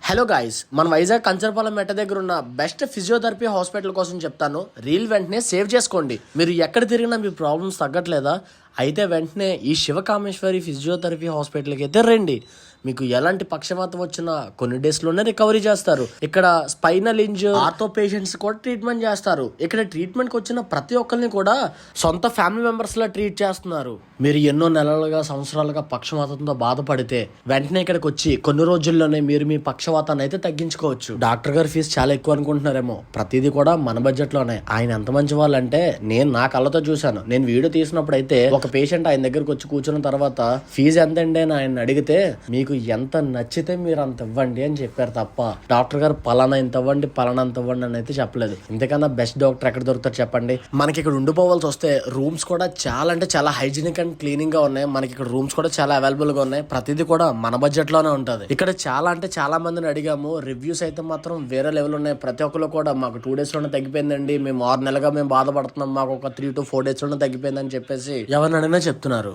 Hello guys, మన వైజాగ్ కంచరపాలెం మెట్ట దగ్గర ఉన్న బెస్ట్ ఫిజియోథెరపీ హాస్పిటల్ కోసం చెప్తాను. రీల్ వెంటనే సేవ్ చేసుకోండి. మీరు ఎక్కడ తిరిగినా మీ ప్రాబ్లమ్స్ తగ్గట్లేదా? అయితే వెంటనే ఈ శివకామేశ్వరి ఫిజియోథెరపీ హాస్పిటల్కి అయితే రండి. మీకు ఎలాంటి పక్షవాతం వచ్చినా కొన్ని డేస్లోనే రికవరీ చేస్తారు. ఇక్కడ స్పైనల్ ఇంజర్, ఆర్థో పేషెంట్స్ కూడా ట్రీట్మెంట్ చేస్తారు. ఇక్కడ ట్రీట్మెంట్కి వచ్చిన ప్రతి ఒక్కరిని కూడా సొంత ఫ్యామిలీ మెంబర్స్ లా ట్రీట్ చేస్తున్నారు. మీరు ఎన్నో నెలలుగా సంవత్సరాలుగా పక్షవాతంతో బాధపడితే వెంటనే ఇక్కడికి వచ్చి కొన్ని రోజుల్లోనే మీరు మీ పక్షవాతాన్ని అయితే తగ్గించుకోవచ్చు. డాక్టర్ గారి ఫీజు చాలా ఎక్కువ అనుకుంటున్నారేమో, ప్రతిదీ కూడా మన బడ్జెట్ లోనే. ఆయన ఎంత మంచి వాళ్ళు అంటే నేను నా కళ్ళతో చూశాను. నేను వీడియో తీసినప్పుడు అయితే ఒక పేషెంట్ ఆయన దగ్గరకు వచ్చి కూర్చున్న తర్వాత ఫీజు ఎంత అండి అని ఆయన అడిగితే మీకు ఎంత నచ్చితే మీరు అంత ఇవ్వండి అని చెప్పారు తప్ప డాక్టర్ గారు పలానా ఇంత ఇవ్వండి పలానా అంత ఇవ్వండి అని అయితే చెప్పలేదు. ఇంతకన్నా బెస్ట్ డాక్టర్ ఎక్కడ దొరుకుతారు చెప్పండి? మనకి ఇక్కడ ఉండిపోవాల్సి వస్తే రూమ్స్ కూడా చాలా అంటే చాలా హైజీనిక్ అండ్ క్లీనింగ్ గా ఉన్నాయి. మనకి ఇక్కడ రూమ్స్ కూడా చాలా అవైలబుల్ గా ఉన్నాయి. ప్రతిదీ కూడా మన బడ్జెట్ లోనే ఉంటది. ఇక్కడ చాలా అంటే చాలా మందిని అడిగాము, రివ్యూస్ అయితే మాత్రం వేరే లెవెల్ ఉన్నాయి. ప్రతి ఒక్కరు కూడా మాకు 2 days లోనే తగ్గిపోయిందండి, మేము 6 నెలలుగా మేము బాధపడుతున్నాం, మాకు ఒక 3 to 4 days లోనే తగ్గిపోయిందని చెప్పేసి ఎవరిని అడిగినా చెప్తున్నారు.